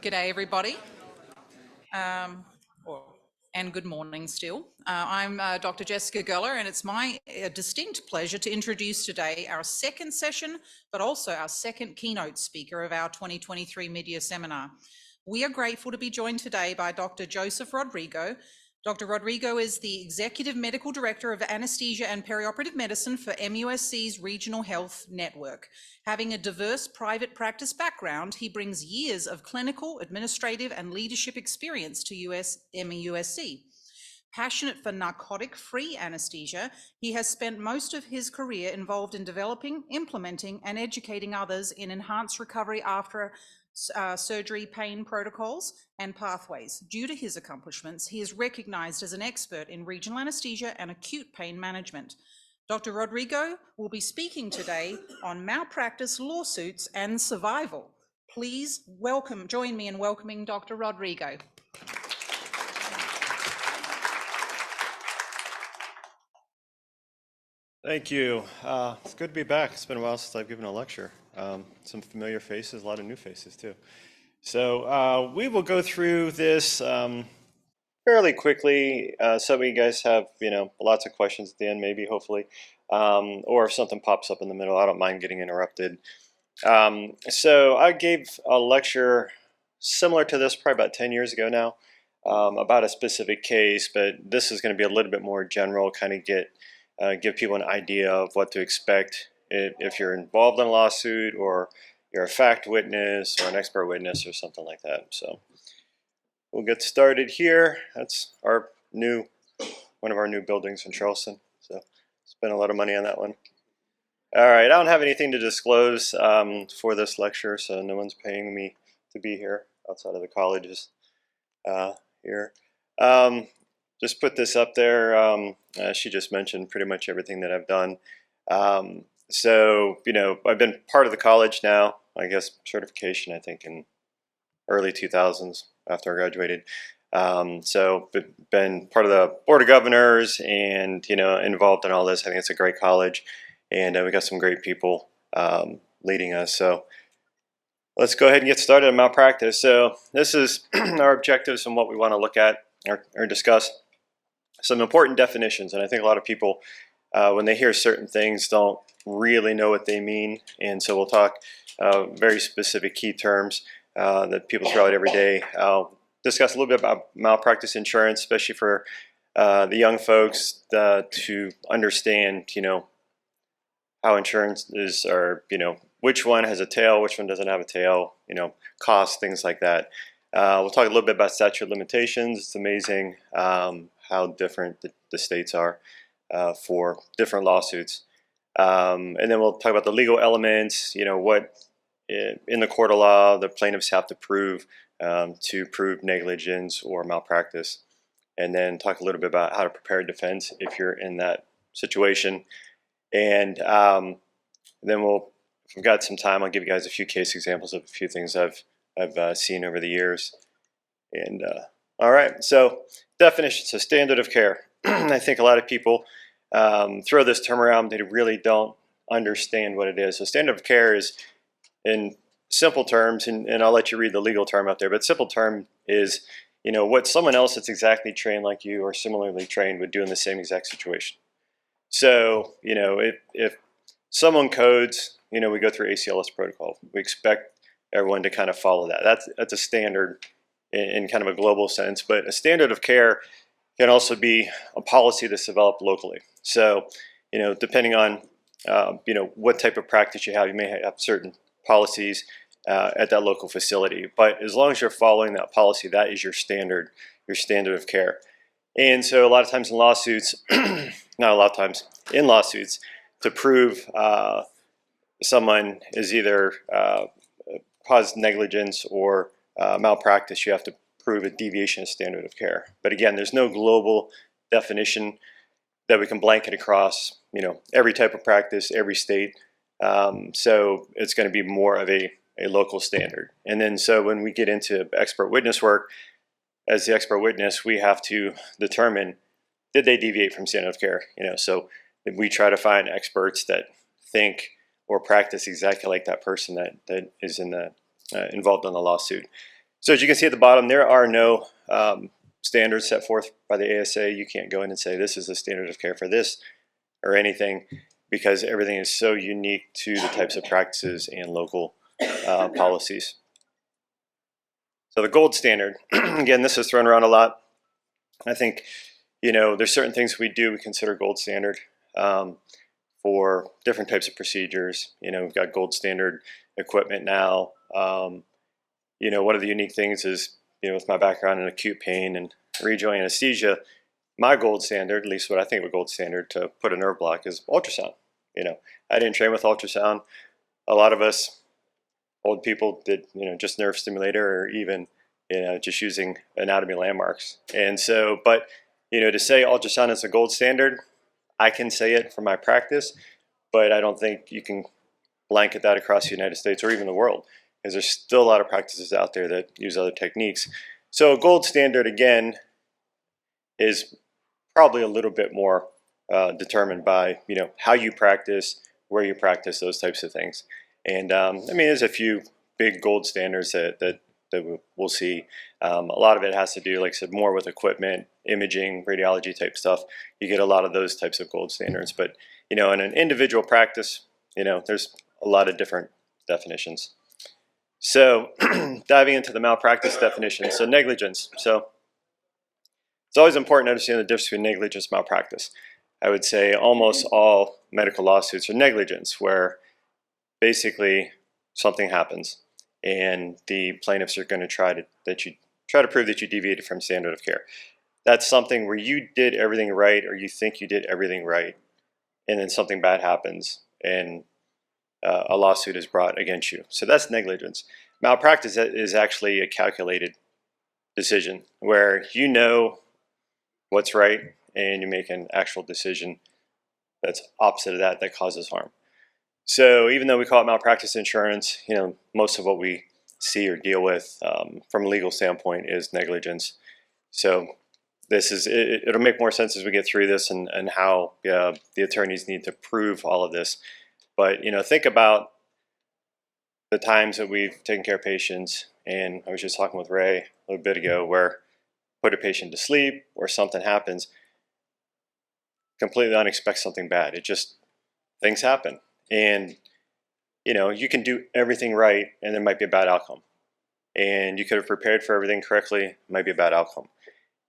G'day everybody, and good morning still. I'm Dr. Jessica Geller, and it's my distinct pleasure to introduce today our second session, but also our second keynote speaker of our 2023 mid-year seminar. We are grateful to be joined today by Dr. Joseph Rodrigo. Dr. Rodrigo is the Executive Medical Director of Anesthesia and Perioperative Medicine for MUSC's Regional Health Network. Having a diverse private practice background, he brings years of clinical, administrative, and leadership experience to MUSC. Passionate for narcotic-free anesthesia, he has spent most of his career involved in developing, implementing, and educating others in enhanced recovery after surgery pain protocols and pathways. Due to his accomplishments, he is recognized as an expert in regional anesthesia and acute pain management. Dr. Rodrigo will be speaking today on malpractice lawsuits and survival. Please join me in welcoming Dr. Rodrigo. Thank you. It's good to be back. It's been a while since I've given a lecture. Some familiar faces, a lot of new faces too. So we will go through this fairly quickly. Some of you guys have, lots of questions at the end, maybe, hopefully, or if something pops up in the middle, I don't mind getting interrupted. So I gave a lecture similar to this probably about 10 years ago now about a specific case, but this is going to be a little bit more general, kind of give people an idea of what to expect if you're involved in a lawsuit or you're a fact witness or an expert witness or something like that. So we'll get started here. That's one of our new buildings in Charleston. So spent a lot of money on that one. All right, I don't have anything to disclose for this lecture, so no one's paying me to be here outside of the colleges here. Just put this up there. She just mentioned pretty much everything that I've done. So, I've been part of the college now, I guess certification, I think, in early 2000s after I graduated. So been part of the Board of Governors and, involved in all this. I think it's a great college, and we got some great people leading us. So let's go ahead and get started on malpractice. So this is our objectives and what we want to look at or discuss. Some important definitions, and I think a lot of people, when they hear certain things, don't really know what they mean, and so we'll talk very specific key terms that people throw out every day. I'll discuss a little bit about malpractice insurance, especially for the young folks to understand, how insurance is, or which one has a tail, which one doesn't have a tail, costs, things like that. We'll talk a little bit about statute of limitations. It's amazing how different the states are for different lawsuits. And then we'll talk about the legal elements, what in the court of law the plaintiffs have to prove negligence or malpractice. And then talk a little bit about how to prepare a defense if you're in that situation. And then if we've got some time, I'll give you guys a few case examples of a few things I've seen over the years. And all right, so definition, so standard of care. I think a lot of people throw this term around, they really don't understand what it is. So standard of care is, in simple terms, and I'll let you read the legal term out there, but simple term is, what someone else that's exactly trained like you or similarly trained would do in the same exact situation. So, if someone codes, we go through ACLS protocol. We expect everyone to kind of follow that. That's a standard in kind of a global sense, but a standard of care can also be a policy that's developed locally. So, depending on, what type of practice you have, you may have certain policies at that local facility. But as long as you're following that policy, that is your standard of care. And so a lot of times in lawsuits, not a lot of times, in lawsuits, to prove someone is either caused negligence or malpractice, you have to prove a deviation of standard of care. But again, there's no global definition that we can blanket across, every type of practice, every state. So it's going to be more of a local standard. And then so when we get into expert witness work, as the expert witness, we have to determine, did they deviate from standard of care? So we try to find experts that think or practice exactly like that person that is involved in the lawsuit. So as you can see at the bottom, there are no standards set forth by the ASA. You can't go in and say this is the standard of care for this or anything, because everything is so unique to the types of practices and local policies. So the gold standard, again, this is thrown around a lot. I think, there's certain things we consider gold standard for different types of procedures. We've got gold standard equipment now. One of the unique things is, with my background in acute pain and regional anesthesia, my gold standard, at least what I think of a gold standard to put a nerve block, is ultrasound. I didn't train with ultrasound. A lot of us old people did, just nerve stimulator or even, just using anatomy landmarks. And so, but, to say ultrasound is a gold standard, I can say it from my practice, but I don't think you can blanket that across the United States or even the world, because there's still a lot of practices out there that use other techniques. So gold standard, again, is probably a little bit more determined by, how you practice, where you practice, those types of things. And there's a few big gold standards that we'll see. A lot of it has to do, like I said, more with equipment, imaging, radiology type stuff. You get a lot of those types of gold standards. But, in an individual practice, there's a lot of different definitions. So diving into the malpractice definition, so negligence. So it's always important to understand the difference between negligence and malpractice. I would say almost all medical lawsuits are negligence, where basically something happens and the plaintiffs are going to try to prove that you deviated from standard of care. That's something where you did everything right, or you think you did everything right, and then something bad happens and a lawsuit is brought against you. So that's negligence. Malpractice is actually a calculated decision where you know what's right and you make an actual decision that's opposite of that causes harm. So even though we call it malpractice insurance, most of what we see or deal with from a legal standpoint is negligence. So it'll make more sense as we get through this and how the attorneys need to prove all of this. But think about the times that we've taken care of patients, and I was just talking with Ray a little bit ago, where put a patient to sleep or something happens, completely unexpected something bad. Things happen. And, you can do everything right and there might be a bad outcome. And you could have prepared for everything correctly, it might be a bad outcome.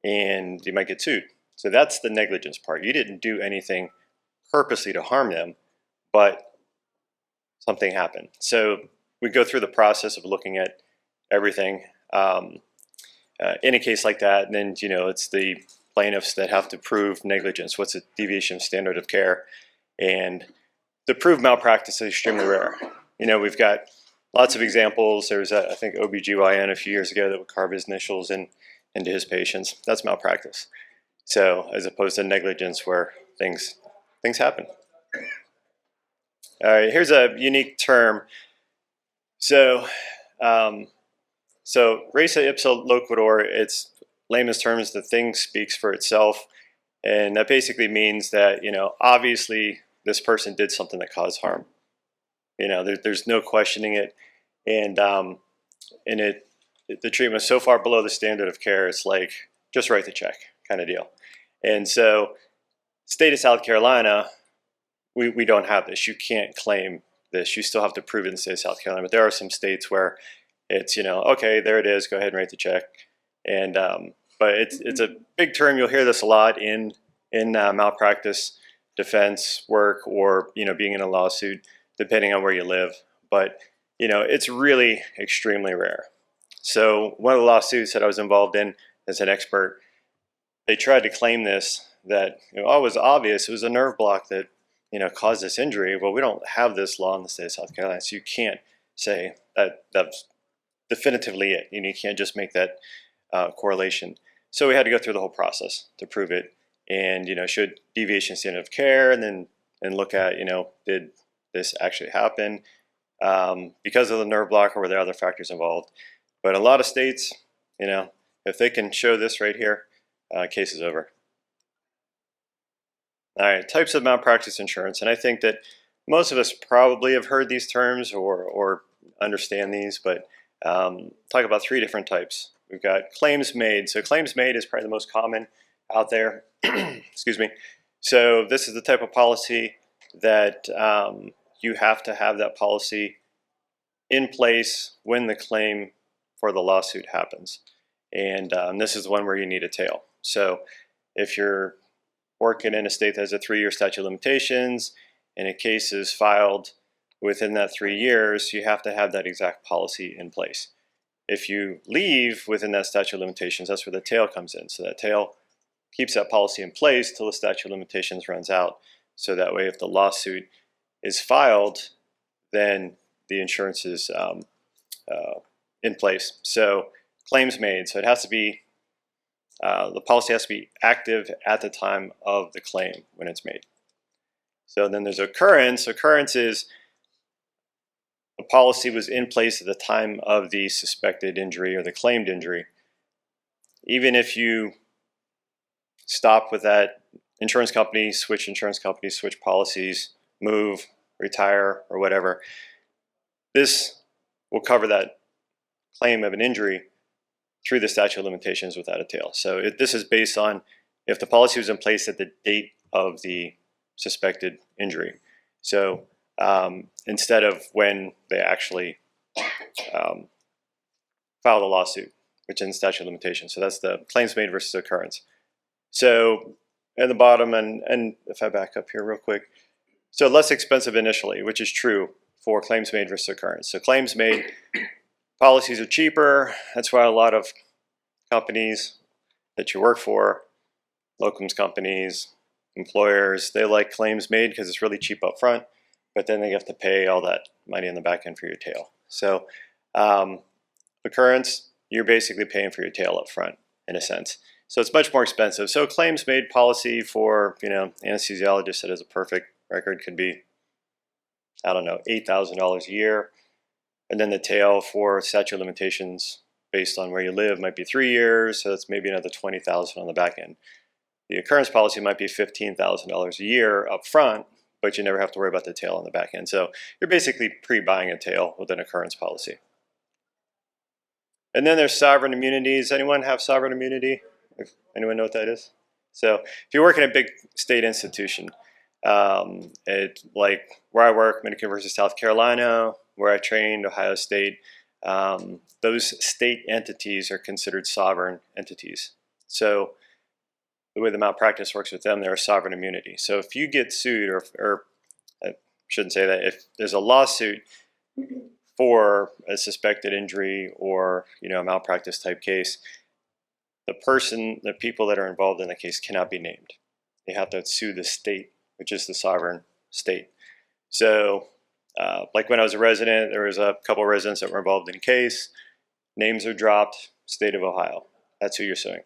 And you might get sued. So that's the negligence part. You didn't do anything purposely to harm them, but something happened. So we go through the process of looking at everything. In a case like that, then, it's the plaintiffs that have to prove negligence. What's a deviation of standard of care? And to prove malpractice is extremely rare. We've got lots of examples. There was, I think, OBGYN a few years ago that would carve his initials into his patients. That's malpractice. So as opposed to negligence where things happen. All right, here's a unique term. So, res ipsa loquitur, it's layman's terms, the thing speaks for itself. And that basically means that, obviously this person did something that caused harm. There's no questioning it. And the treatment is so far below the standard of care, it's like, just write the check kind of deal. And so, state of South Carolina, we don't have this. You can't claim this. You still have to prove it in the state of South Carolina. But there are some states where it's, okay, there it is, go ahead and write the check. And but it's a big term. You'll hear this a lot in malpractice defense work, or being in a lawsuit, depending on where you live. But it's really extremely rare. So one of the lawsuits that I was involved in as an expert, they tried to claim this, that it was obvious, it was a nerve block that caused this injury. Well, we don't have this law in the state of South Carolina, so you can't say that that's definitively it. You can't just make that correlation. So we had to go through the whole process to prove it, and should deviation standard of care, and look at did this actually happen because of the nerve block, or were there other factors involved? But a lot of states, if they can show this right here, case is over. All right, types of malpractice insurance, and I think that most of us probably have heard these terms or understand these, but talk about three different types. We've got claims made. So claims made is probably the most common out there. Excuse me. So this is the type of policy that you have to have that policy in place when the claim for the lawsuit happens. And this is the one where you need a tail. So if you're working in a state that has a 3-year statute of limitations and a case is filed within that 3 years, you have to have that exact policy in place. If you leave within that statute of limitations, that's where the tail comes in. So that tail keeps that policy in place till the statute of limitations runs out. So that way, if the lawsuit is filed, then the insurance is in place. So claims made. So it has to be, the policy has to be active at the time of the claim when it's made. So then there's occurrence. Occurrence is the policy was in place at the time of the suspected injury or the claimed injury. Even if you stop with that insurance company, switch insurance companies, switch policies, move, retire, or whatever, this will cover that claim of an injury through the statute of limitations without a tail. So this is based on if the policy was in place at the date of the suspected injury. So instead of when they actually filed a lawsuit, which is in statute of limitations. So that's the claims made versus occurrence. So at the bottom, and if I back up here real quick, so less expensive initially, which is true for claims made versus occurrence. So claims made policies are cheaper. That's why a lot of companies that you work for, locums companies, employers, they like claims made because it's really cheap up front, but then they have to pay all that money in the back end for your tail. So occurrence, you're basically paying for your tail up front in a sense. So it's much more expensive. So claims made policy for, anesthesiologist that has a perfect record could be, I don't know, $8,000 a year. And then the tail for statute of limitations based on where you live might be 3 years. So that's maybe another $20,000 on the back end. The occurrence policy might be $15,000 a year up front, but you never have to worry about the tail on the back end. So you're basically pre-buying a tail with an occurrence policy. And then there's sovereign immunities. Anyone have sovereign immunity? Anyone know what that is? So if you work in a big state institution, like where I work, Medical University of South Carolina, where I trained, Ohio State, those state entities are considered sovereign entities. So the way the malpractice works with them, they're a sovereign immunity. So if you get sued, or I shouldn't say that, if there's a lawsuit for a suspected injury or a malpractice type case, the people that are involved in the case cannot be named. They have to sue the state, which is the sovereign state. So like when I was a resident, there was a couple of residents that were involved in a case. Names are dropped, state of Ohio. That's who you're suing.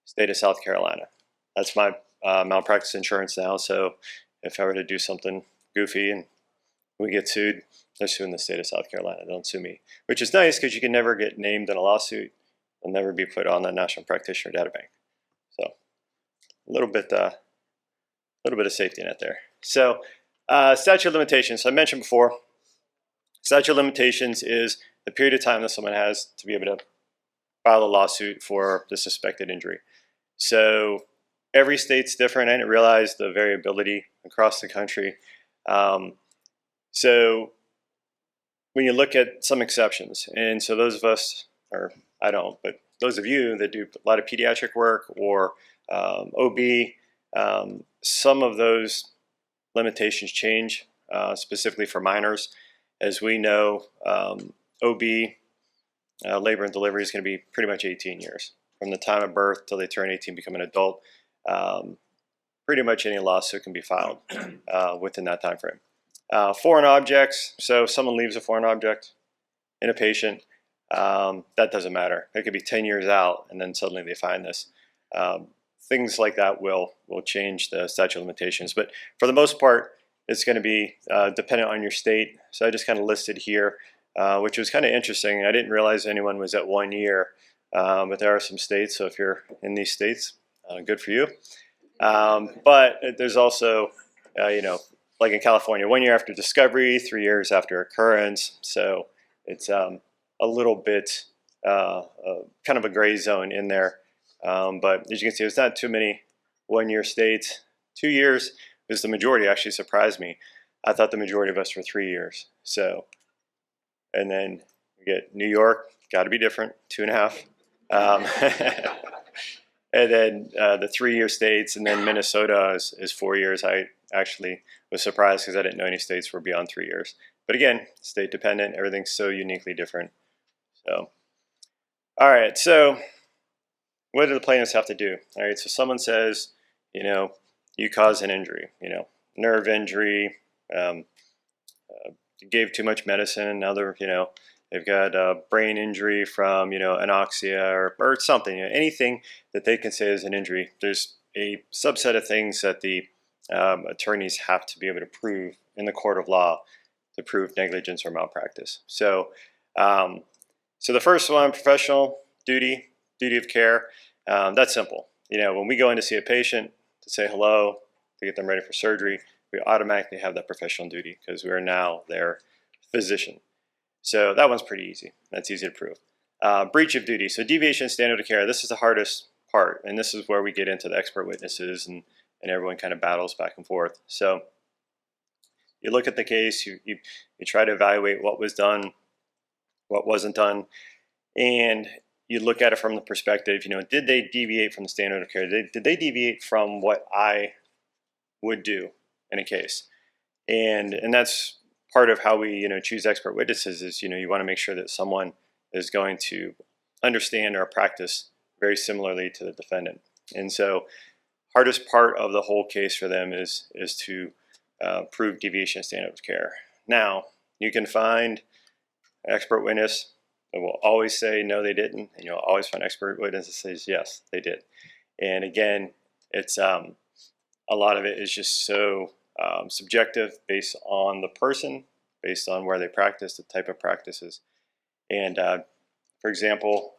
State of South Carolina. That's my malpractice insurance now. So if I were to do something goofy and we get sued, they're suing the state of South Carolina. They don't sue me, which is nice because you can never get named in a lawsuit and never be put on the National Practitioner Data Bank. So a little bit of safety net there. So statute of limitations. So I mentioned before, statute of limitations is the period of time that someone has to be able to file a lawsuit for the suspected injury. So every state's different. I didn't realize the variability across the country. So when you look at some exceptions, and so those of us, or I don't, but those of you that do a lot of pediatric work or OB, some of those limitations change, specifically for minors. As we know, OB, labor and delivery, is going to be pretty much 18 years. From the time of birth till they turn 18, become an adult, pretty much any lawsuit can be filed within that time frame. Foreign objects, so if someone leaves a foreign object in a patient, that doesn't matter. It could be 10 years out and then suddenly they find this. Things like that will change the statute of limitations. But for the most part, it's going to be dependent on your state. So I just kind of listed here, which was kind of interesting. I didn't realize anyone was at 1 year, but there are some states. So if you're in these states, good for you. But there's also, like in California, 1 year after discovery, 3 years after occurrence. So it's a a little bit kind of a gray zone in there. But as you can see, it's not too many one-year states. 2 years is the majority. Actually surprised me. I thought the majority of us were 3 years. So, and then we get New York, got to be different, 2.5. And then the 3-year states, and then Minnesota is 4 years. I actually was surprised because I didn't know any states were beyond 3 years. But again, state dependent, everything's so uniquely different. So, all right, so what do the plaintiffs have to do? All right, so someone says, you caused an injury, nerve injury, gave too much medicine, another, they've got a brain injury from, anoxia or something, anything that they can say is an injury. There's a subset of things that the attorneys have to be able to prove in the court of law to prove negligence or malpractice. So, so the first one, professional duty of care, that's simple. When we go in to see a patient to say hello, to get them ready for surgery, we automatically have that professional duty because we are now their physician. So that one's pretty easy. That's easy to prove. Breach of duty. So deviation standard of care. This is the hardest part, and this is where we get into the expert witnesses and everyone kind of battles back and forth. So you look at the case, you try to evaluate what was done, what wasn't done, and you look at it from the perspective, did they deviate from the standard of care? Did they deviate from what I would do in a case? And that's part of how we choose expert witnesses is you want to make sure that someone is going to understand our practice very similarly to the defendant. And so hardest part of the whole case for them is to prove deviation of standard of care. Now you can find an expert witness that will always say no they didn't, and you'll always find expert witness that says yes they did. And again, it's a lot of it is just so subjective based on the person, based on where they practice, the type of practices. And for example,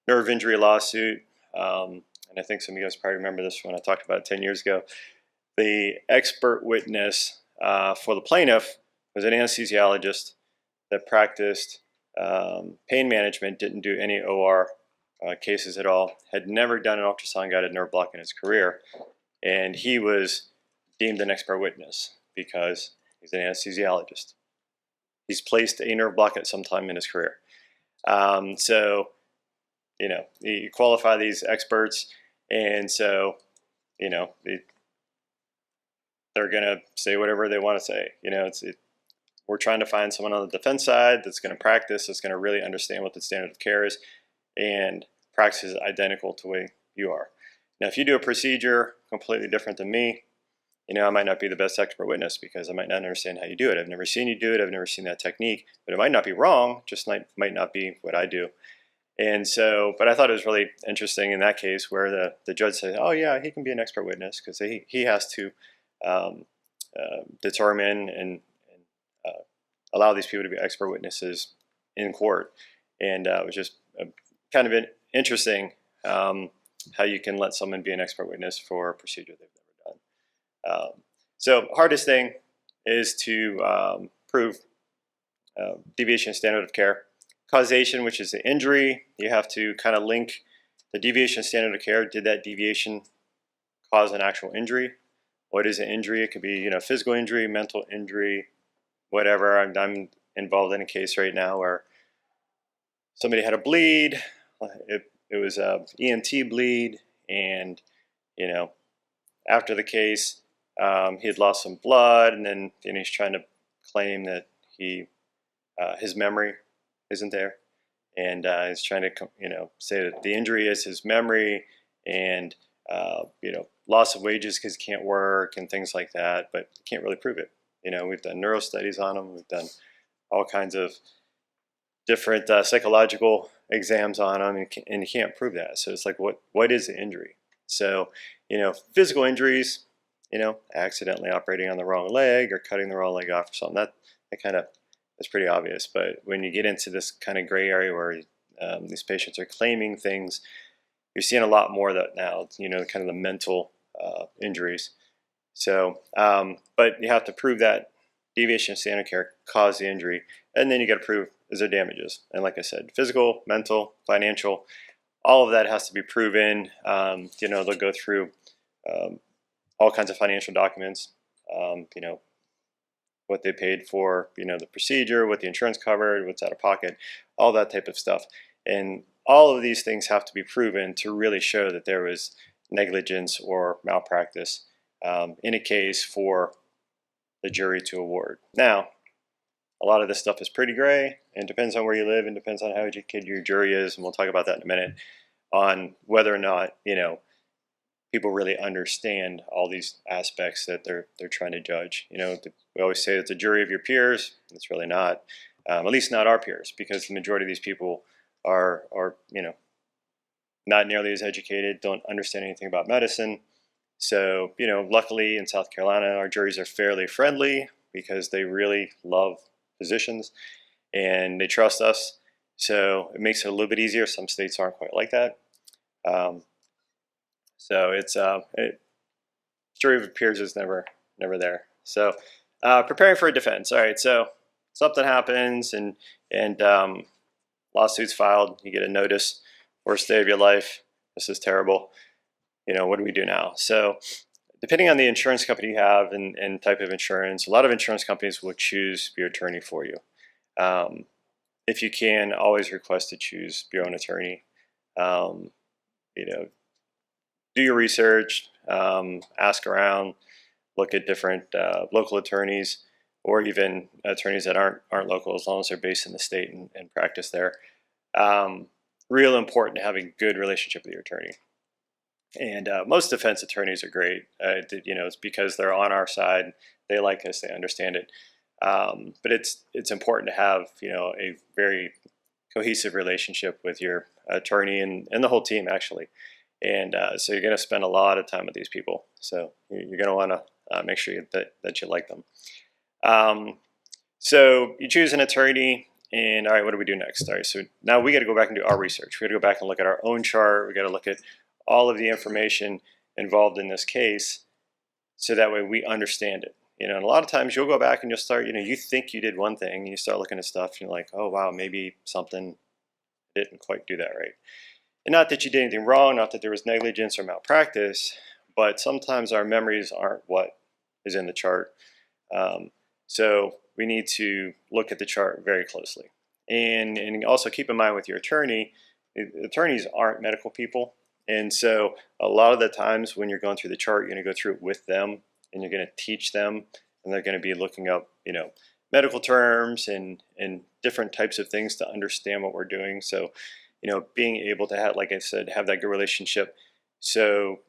nerve injury lawsuit, and I think some of you guys probably remember this when I talked about it 10 years ago. The expert witness for the plaintiff was an anesthesiologist that practiced pain management, didn't do any OR cases at all, had never done an ultrasound-guided nerve block in his career, and he was deemed an expert witness because he's an anesthesiologist. He's placed a nerve block at some time in his career. So, you qualify these experts, and so, they're going to say whatever they want to say. We're trying to find someone on the defense side that's going to practice, that's going to really understand what the standard of care is, and practice is identical to the way you are. Now, if you do a procedure completely different than me, I might not be the best expert witness because I might not understand how you do it. I've never seen you do it. I've never seen that technique, but it might not be wrong, just might not be what I do. And so, but I thought it was really interesting in that case where the judge said, oh yeah, he can be an expert witness because he has to determine and allow these people to be expert witnesses in court. And it was just kind of interesting how you can let someone be an expert witness for a procedure they've never done. So hardest thing is to prove deviation standard of care. Causation, which is the injury, you have to kind of link the deviation standard of care. Did that deviation cause an actual injury? What is an injury? It could be physical injury, mental injury, whatever. I'm involved in a case right now where somebody had a bleed. It was a ENT bleed, and after the case, he had lost some blood, and then he's trying to claim that his memory isn't there, and he's trying to say that the injury is his memory, and loss of wages because he can't work and things like that, but you can't really prove it. We've done neuro studies on him, we've done all kinds of different psychological exams on him, and you can't prove that. So it's like, what is the injury? So physical injuries, accidentally operating on the wrong leg or cutting the wrong leg off or something, that kind of is pretty obvious. But when you get into this kind of gray area where these patients are claiming things, you're seeing a lot more of that now, kind of the mental injuries. So, but you have to prove that deviation of standard of care caused the injury, and then you got to prove is their damages. And like I said, physical, mental, financial, all of that has to be proven. They'll go through all kinds of financial documents, what they paid for, the procedure, what the insurance covered, what's out of pocket, all that type of stuff. And all of these things have to be proven to really show that there was negligence or malpractice in a case for the jury to award. Now, a lot of this stuff is pretty gray and depends on where you live and depends on how educated your jury is, and we'll talk about that in a minute, on whether or not, people really understand all these aspects that they're trying to judge. We always say it's a jury of your peers. It's really not, at least not our peers, because the majority of these people are not nearly as educated, don't understand anything about medicine. So, luckily in South Carolina, our juries are fairly friendly because they really love physicians and they trust us. So it makes it a little bit easier. Some states aren't quite like that. So it's jury of peers is never there. So preparing for a defense. All right, so something happens and lawsuits filed. You get a notice, worst day of your life. This is terrible. What do we do now? So depending on the insurance company you have and type of insurance, a lot of insurance companies will choose your attorney for you. If you can, always request to choose your own attorney. Do your research, ask around, look at different local attorneys, or even attorneys that aren't local, as long as they're based in the state and practice there. Real important to have a good relationship with your attorney. And most defense attorneys are great. It's because they're on our side. They like us. They understand it. But it's important to have a very cohesive relationship with your attorney and the whole team, actually. And so you're going to spend a lot of time with these people. So you're going to want to make sure that you like them. So you choose an attorney, and all right, what do we do next? All right, so now we got to go back and do our research. We got to go back and look at our own chart. We got to look at all of the information involved in this case, so that way we understand it. And a lot of times you'll go back and you'll start, you think you did one thing, and you start looking at stuff, and you're like, oh wow, maybe something didn't quite do that right. And not that you did anything wrong, not that there was negligence or malpractice, but sometimes our memories aren't what is in the chart. So we need to look at the chart very closely. And also keep in mind with your attorney, attorneys aren't medical people. And so a lot of the times when you're going through the chart, you're going to go through it with them and you're going to teach them, and they're going to be looking up, medical terms and different types of things to understand what we're doing. So, being able to have, like I said, have that good relationship, so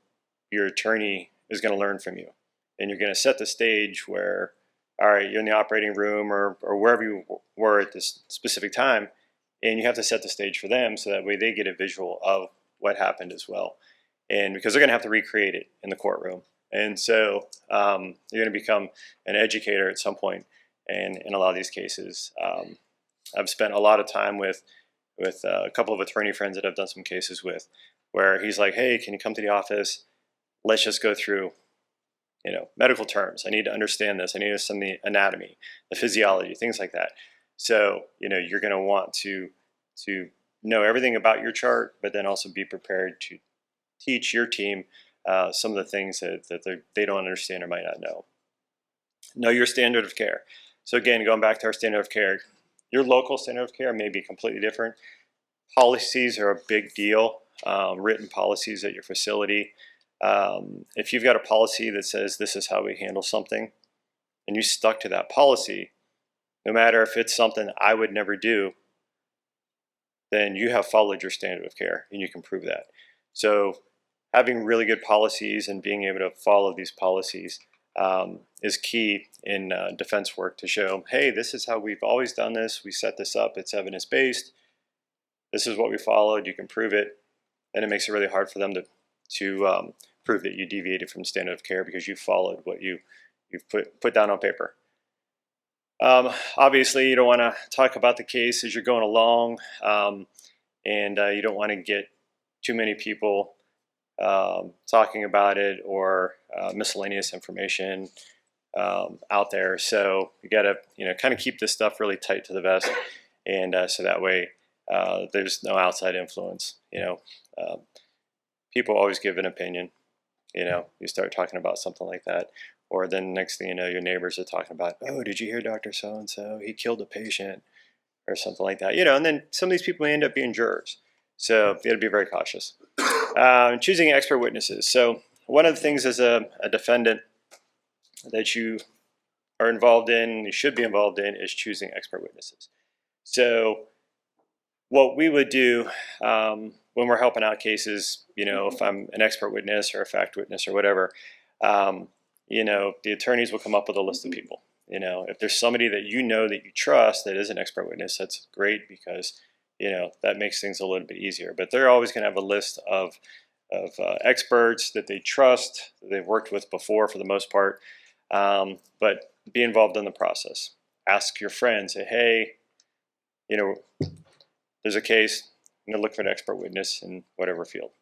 your attorney is going to learn from you, and you're going to set the stage where, all right, you're in the operating room or wherever you were at this specific time, and you have to set the stage for them so that way they get a visual of what happened as well. And because they're going to have to recreate it in the courtroom. And so you're going to become an educator at some point. And in a lot of these cases, I've spent a lot of time with a couple of attorney friends that I've done some cases with, where he's like, hey, can you come to the office? Let's just go through, medical terms. I need to understand this. I need to understand the anatomy, the physiology, things like that. So, you're going to want to know everything about your chart, but then also be prepared to teach your team some of the things that they don't understand or might not know. Know your standard of care. So again, going back to our standard of care, your local standard of care may be completely different. Policies are a big deal, written policies at your facility. If you've got a policy that says this is how we handle something, and you stuck to that policy, no matter if it's something I would never do, then you have followed your standard of care, and you can prove that. So having really good policies and being able to follow these policies is key in defense work, to show, hey, this is how we've always done this. We set this up. It's evidence-based. This is what we followed. You can prove it. And it makes it really hard for them to prove that you deviated from standard of care because you followed what you've put down on paper. Obviously, you don't want to talk about the case as you're going along, and you don't want to get too many people talking about it, or miscellaneous information out there. So you got to kind of keep this stuff really tight to the vest. And so that way there's no outside influence. People always give an opinion. You start talking about something like that, or then next thing you know, your neighbors are talking about, oh, did you hear Dr. So-and-so? He killed a patient or something like that. And then some of these people may end up being jurors. So you got to be very cautious. Choosing expert witnesses. So one of the things as a defendant that you are involved in, you should be involved in, is choosing expert witnesses. So what we would do when we're helping out cases, if I'm an expert witness or a fact witness or whatever, the attorneys will come up with a list of people. If there's somebody that that you trust that is an expert witness, that's great because that makes things a little bit easier. But they're always going to have a list of experts that they trust, that they've worked with before for the most part. But be involved in the process. Ask your friends, say, hey, there's a case, I'm going to look for an expert witness in whatever field.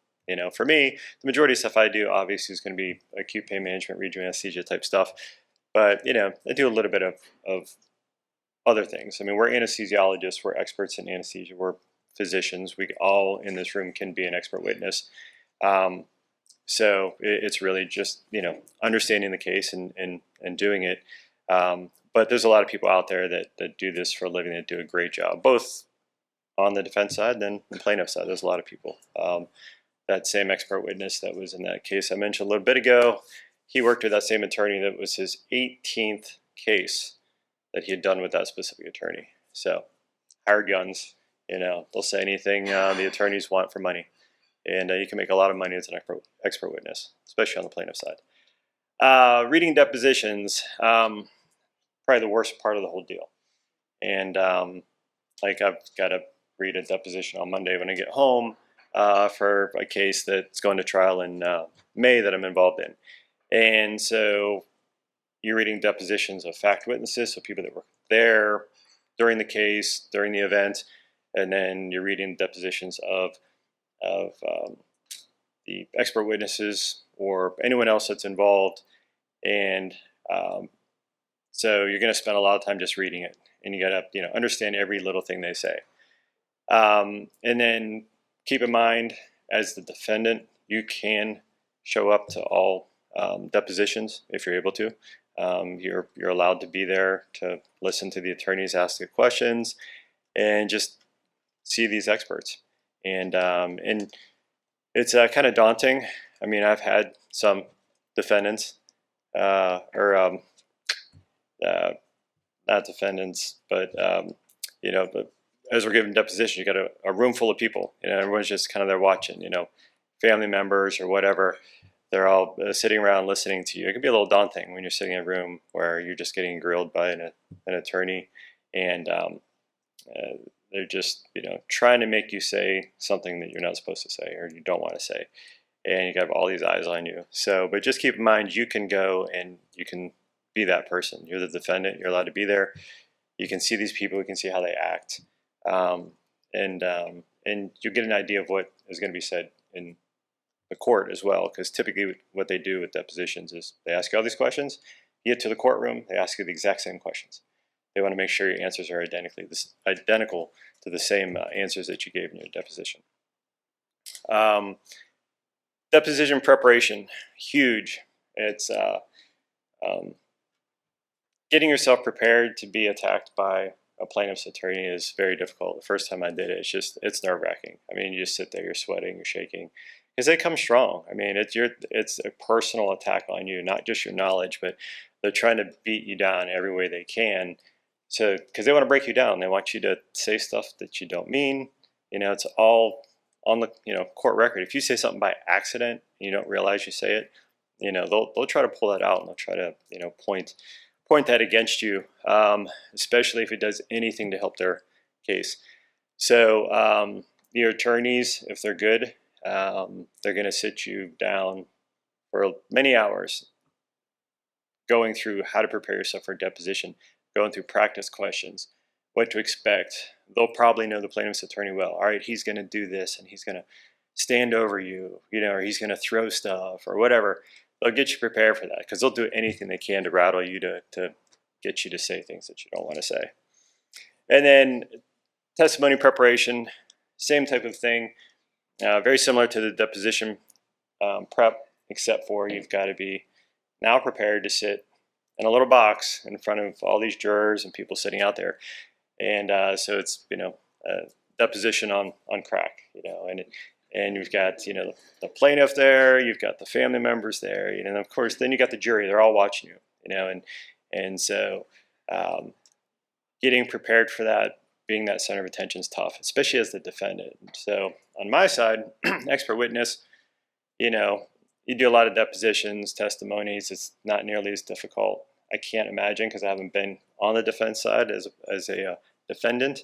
For me, the majority of stuff I do obviously is going to be acute pain management, regional anesthesia type stuff. But, I do a little bit of other things. I mean, we're anesthesiologists, we're experts in anesthesia, we're physicians. We all in this room can be an expert witness. So it's really just, understanding the case and doing it. But there's a lot of people out there that do this for a living that do a great job, both on the defense side, then the plaintiff side. There's a lot of people. That same expert witness that was in that case I mentioned a little bit ago, he worked with that same attorney. That was his 18th case that he had done with that specific attorney. So hired guns, they'll say anything the attorneys want for money. And you can make a lot of money as an expert witness, especially on the plaintiff side. Reading depositions, probably the worst part of the whole deal. And I've got to read a deposition on Monday when I get home for a case that's going to trial in May that I'm involved in. And so you're reading depositions of fact witnesses, so people that were there during the case, during the event, and then you're reading depositions of the expert witnesses or anyone else that's involved. And so you're going to spend a lot of time just reading it, and you got to understand every little thing they say. And then keep in mind, as the defendant, you can show up to all depositions if you're able to. You're allowed to be there to listen to the attorneys ask the questions and just see these experts. And it's kind of daunting. I mean, I've had some defendants not defendants, but but as we're giving depositions, you got a room full of people. Everyone's just kind of there watching. Family members or whatever. They're all sitting around listening to you. It can be a little daunting when you're sitting in a room where you're just getting grilled by an attorney, and they're just trying to make you say something that you're not supposed to say or you don't want to say, and you got all these eyes on you. So, but just keep in mind, you can go and you can be that person. You're the defendant. You're allowed to be there. You can see these people. You can see how they act, and you get an idea of what is going to be said in the court as well. Because typically, what they do with depositions is they ask you all these questions. You get to the courtroom, they ask you the exact same questions. They want to make sure your answers are identical to the same answers that you gave in your deposition. Deposition preparation, huge. It's getting yourself prepared to be attacked by a plaintiff's attorney is very difficult. The first time I did it, it's nerve-wracking. I mean, you just sit there, you're sweating, you're shaking, because they come strong. I mean, it's a personal attack on you, not just your knowledge, but they're trying to beat you down every way they can. So, because they want to break you down, they want you to say stuff that you don't mean. It's all on the court record. If you say something by accident and you don't realize you say it, they'll try to pull that out, and they'll try to point that against you, especially if it does anything to help their case. So your attorneys, if they're good, they're going to sit you down for many hours going through how to prepare yourself for a deposition, going through practice questions, what to expect. They'll probably know the plaintiff's attorney well. All right, he's going to do this, and he's going to stand over you, or he's going to throw stuff or whatever. They'll get you prepared for that because they'll do anything they can to rattle you to get you to say things that you don't want to say. And then testimony preparation, same type of thing, very similar to the deposition prep, except for you've got to be now prepared to sit in a little box in front of all these jurors and people sitting out there. And so it's, a deposition on crack, and you've got, the plaintiff there, you've got the family members there, and of course, then you got the jury, they're all watching you, and so getting prepared for that, being that center of attention is tough, especially as the defendant. So on my side, expert witness, you do a lot of depositions, testimonies. It's not nearly as difficult. I can't imagine, because I haven't been on the defense side as a defendant,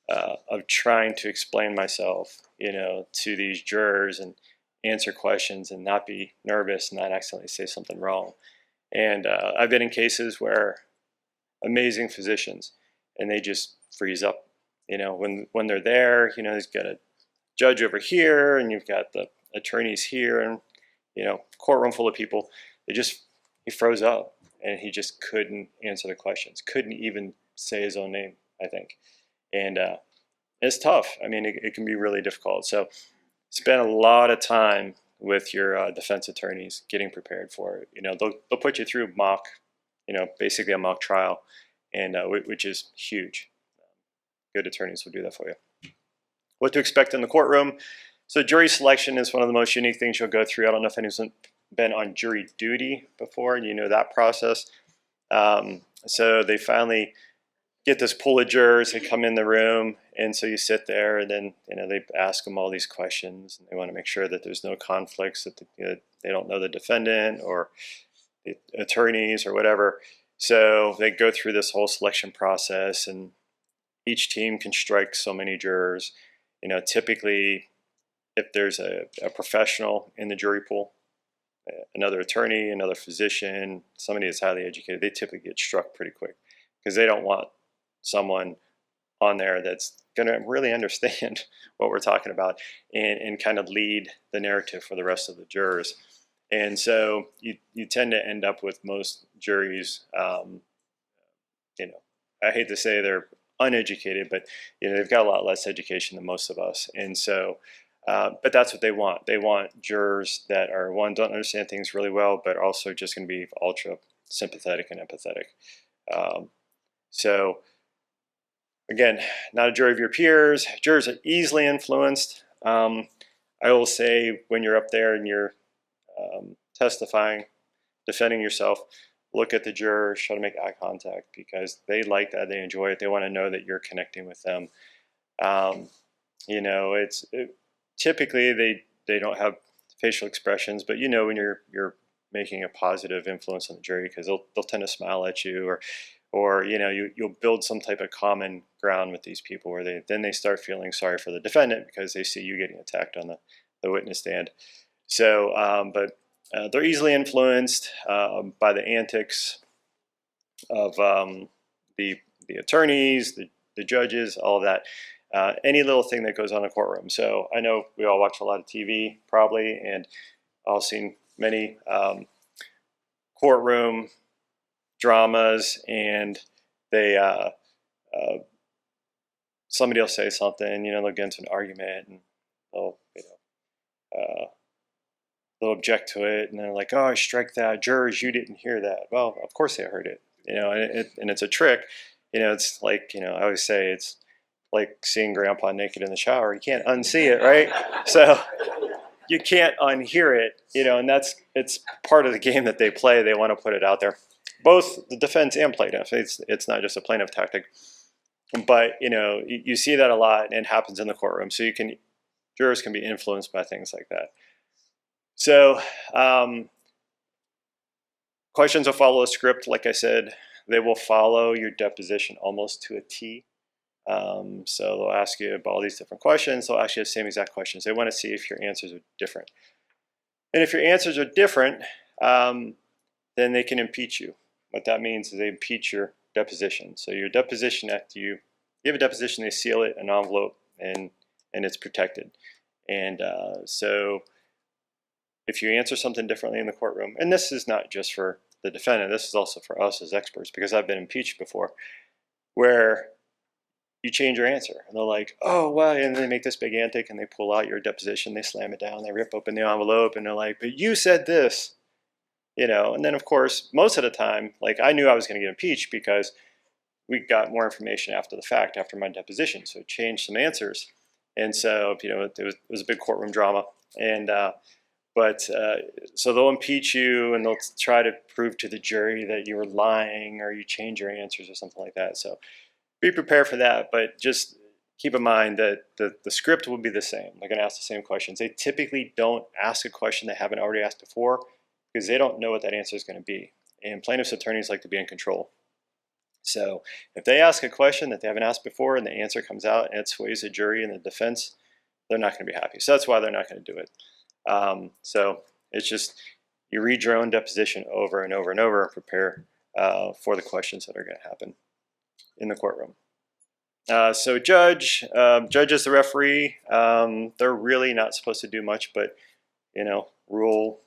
of trying to explain myself, to these jurors and answer questions and not be nervous and not accidentally say something wrong. And I've been in cases where amazing physicians, and they just freeze up, when they're there, you've got a judge over here and you've got the attorneys here, and, courtroom full of people. He froze up, and he just couldn't answer the questions, couldn't even say his own name, I think. And it's tough. I mean, it can be really difficult. So spend a lot of time with your defense attorneys getting prepared for it. They'll put you through mock, basically a mock trial, and which is huge. Good attorneys will do that for you. What to expect in the courtroom. So jury selection is one of the most unique things you'll go through. I don't know if anyone's been on jury duty before, and you know that process. So they finally get this pool of jurors. They come in the room, and so you sit there, and then they ask them all these questions, and they want to make sure that there's no conflicts, that they don't know the defendant or the attorneys or whatever. So they go through this whole selection process, and each team can strike so many jurors. Typically, if there's a professional in the jury pool, another attorney, another physician, somebody that's highly educated, they typically get struck pretty quick, because they don't want someone on there that's going to really understand what we're talking about and kind of lead the narrative for the rest of the jurors. And so you tend to end up with most juries, I hate to say they're uneducated, but they've got a lot less education than most of us. And so, but that's what they want. They want jurors that are, one, don't understand things really well, but also just going to be ultra sympathetic and empathetic. So again, not a jury of your peers. Jurors are easily influenced. I will say, when you're up there and you're testifying, defending yourself, look at the jurors, try to make eye contact, because they like that, they enjoy it, they want to know that you're connecting with them. Typically they don't have facial expressions, but when you're making a positive influence on the jury, because they'll tend to smile at you, or you'll build some type of common ground with these people, where they start feeling sorry for the defendant because they see you getting attacked on the witness stand. So, but they're easily influenced by the antics of the attorneys, the judges, all of that. Any little thing that goes on in a courtroom. So I know we all watch a lot of TV, probably, and I've seen many courtroom dramas, and they somebody will say something, they'll get into an argument, and they'll they'll object to it, and they're like, "Oh, I strike that. Jurors, you didn't hear that." Well, of course they heard it, and it's a trick. It's like, I always say, it's like seeing Grandpa naked in the shower. You can't unsee it, right? So you can't unhear it, and it's part of the game that they play. They want to put it out there, both the defense and plaintiff. It's not just a plaintiff tactic, but you see that a lot, and it happens in the courtroom. So jurors can be influenced by things like that. So questions will follow a script. Like I said, they will follow your deposition almost to a T. So they'll ask you about all these different questions. They'll ask you the same exact questions. They want to see if your answers are different. And if your answers are different, then they can impeach you. What that means is they impeach your deposition. So your deposition, after you have a deposition, they seal it in an envelope, and it's protected. And so if you answer something differently in the courtroom, and this is not just for the defendant, this is also for us as experts, because I've been impeached before, where you change your answer. And they're like, oh, well, and they make this big antic and they pull out your deposition, they slam it down, they rip open the envelope, and they're like, but you said this, you know. And then, of course, most of the time, like, I knew I was going to get impeached because we got more information after the fact, after my deposition. So it changed some answers. And so, you know, it was a big courtroom drama. And, so they'll impeach you and they'll try to prove to the jury that you were lying or you change your answers or something like that. So be prepared for that, but just keep in mind that the script will be the same. They're going to ask the same questions. They typically don't ask a question they haven't already asked before because they don't know what that answer is going to be. And plaintiffs' attorneys like to be in control. So if they ask a question that they haven't asked before and the answer comes out and it sways the jury and the defense, they're not going to be happy. So that's why they're not going to do it. So it's just you read your own deposition over and over and over and prepare for the questions that are going to happen in the courtroom. So judge is the referee. They're really not supposed to do much, but rule,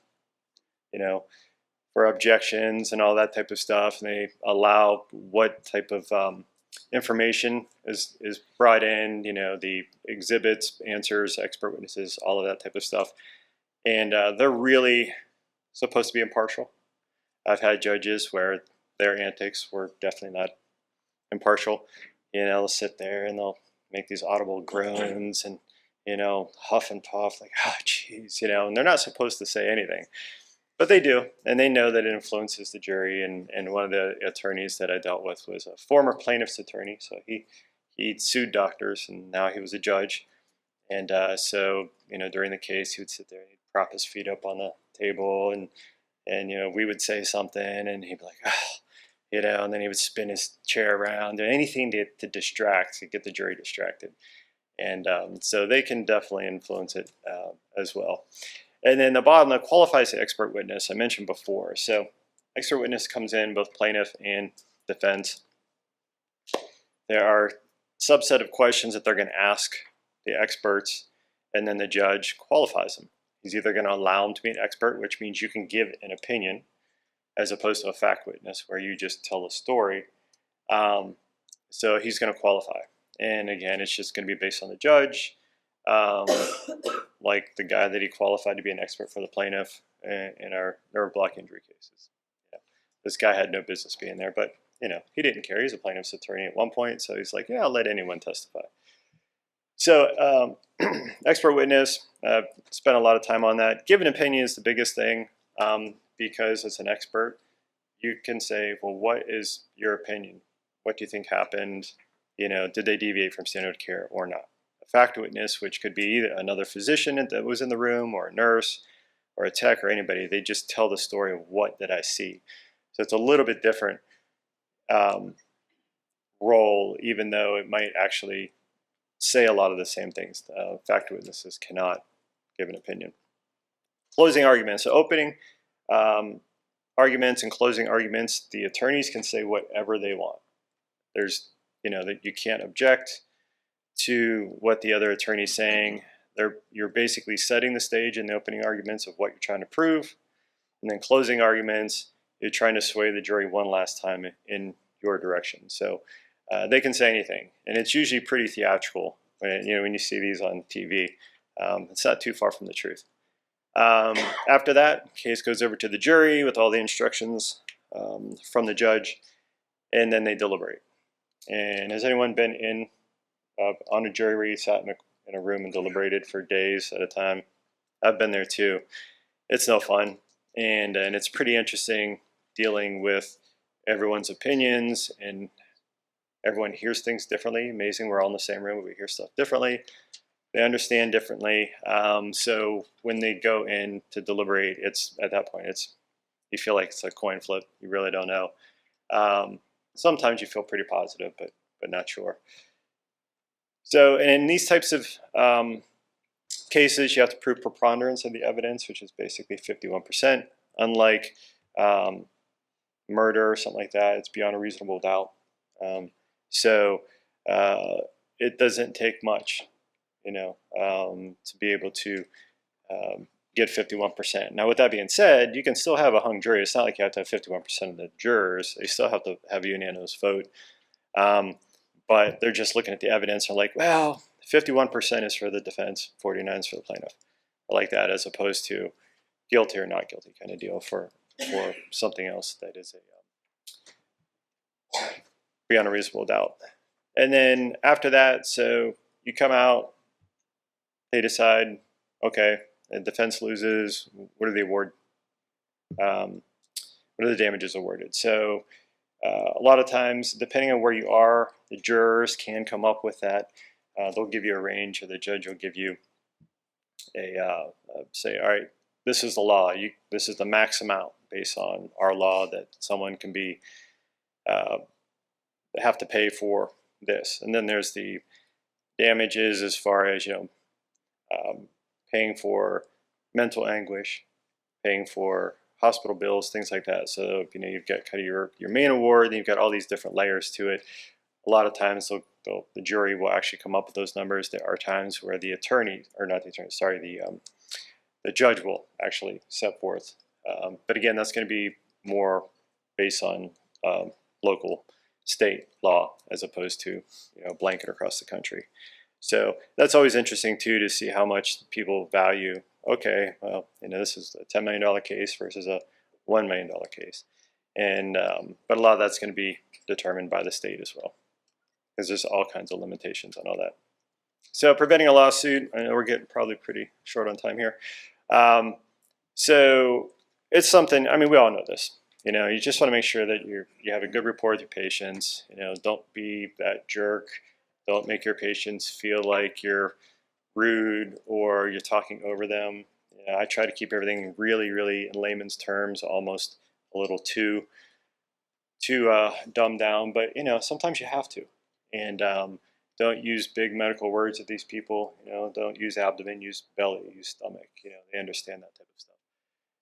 for objections and all that type of stuff. And they allow what type of information is brought in, the exhibits, answers, expert witnesses, all of that type of stuff. And they're really supposed to be impartial. I've had judges where their antics were definitely not impartial. They'll sit there and they'll make these audible groans and, huff and puff like, oh, geez, and they're not supposed to say anything. But they do, and they know that it influences the jury. And one of the attorneys that I dealt with was a former plaintiff's attorney. So he sued doctors, and now he was a judge. And so, during the case, he would sit there and he'd prop his feet up on the table, and we would say something, and he'd be like, oh, and then he would spin his chair around, and anything to distract, to get the jury distracted. And so they can definitely influence it as well. And then the bottom that qualifies the expert witness I mentioned before. So expert witness comes in, both plaintiff and defense. There are a subset of questions that they're going to ask the experts, and then the judge qualifies them. He's either going to allow them to be an expert, which means you can give an opinion, as opposed to a fact witness where you just tell a story. So he's going to qualify. And again, it's just going to be based on the judge. Like the guy that he qualified to be an expert for the plaintiff in our nerve block injury cases. Yeah. This guy had no business being there, but he didn't care. He's a plaintiff's attorney at one point, so he's like, yeah, I'll let anyone testify. So expert witness, spent a lot of time on that. Give an opinion is the biggest thing, because as an expert, you can say, well, what is your opinion? What do you think happened? Did they deviate from standard of care or not? A fact witness, which could be either another physician that was in the room or a nurse or a tech or anybody, they just tell the story of what did I see. So it's a little bit different role, even though it might actually say a lot of the same things. Fact witnesses cannot give an opinion. Closing arguments. So opening arguments and closing arguments, the attorneys can say whatever they want. There's, that you can't object to what the other attorney's saying. You're basically setting the stage in the opening arguments of what you're trying to prove. And then closing arguments, you're trying to sway the jury one last time in your direction. So they can say anything. And it's usually pretty theatrical when you see these on TV. It's not too far from the truth. After that, case goes over to the jury with all the instructions from the judge, and then they deliberate. And has anyone been on a jury where you sat in a room and deliberated for days at a time? I've been there too. It's no fun, and it's pretty interesting dealing with everyone's opinions, and everyone hears things differently. Amazing, we're all in the same room, but we hear stuff differently. They understand differently. So when they go in to deliberate, at that point, you feel like it's a coin flip. You really don't know. Sometimes you feel pretty positive, but not sure. So, and in these types of cases, you have to prove preponderance of the evidence, which is basically 51%. Unlike murder or something like that, it's beyond a reasonable doubt. So it doesn't take much, to be able to get 51%. Now, with that being said, you can still have a hung jury. It's not like you have to have 51% of the jurors. They still have to have a unanimous vote. but they're just looking at the evidence and like, well, 51% is for the defense, 49 is for the plaintiff. I like that, as opposed to guilty or not guilty kind of deal for something else that is beyond a reasonable doubt. And then after that, so you come out, they decide, okay, the defense loses, what are the award? What are the damages awarded? So a lot of times, depending on where you are, the jurors can come up with that. They'll give you a range, or the judge will give you a say, all right, this is the law. This is the max amount based on our law that someone can be have to pay for this. And then there's the damages as far as paying for mental anguish, paying for hospital bills, things like that. So you've got kind of your main award, and you've got all these different layers to it. A lot of times the jury will actually come up with those numbers. There are times where the judge will actually set forth. But again, that's going to be more based on local state law as opposed to blanket across the country. So that's always interesting too, to see how much people value. Okay, well, this is a $10 million case versus a $1 million case, and but a lot of that's going to be determined by the state as well, because there's all kinds of limitations on all that. So preventing a lawsuit, I know we're getting probably pretty short on time here. So it's something, we all know this. You just want to make sure that you have a good rapport with your patients. Don't be that jerk. Don't make your patients feel like you're rude or you're talking over them. I try to keep everything really, really in layman's terms, almost a little too dumbed down. But sometimes you have to. And don't use big medical words with these people. Don't use abdomen, use belly, use stomach. They understand that type of stuff.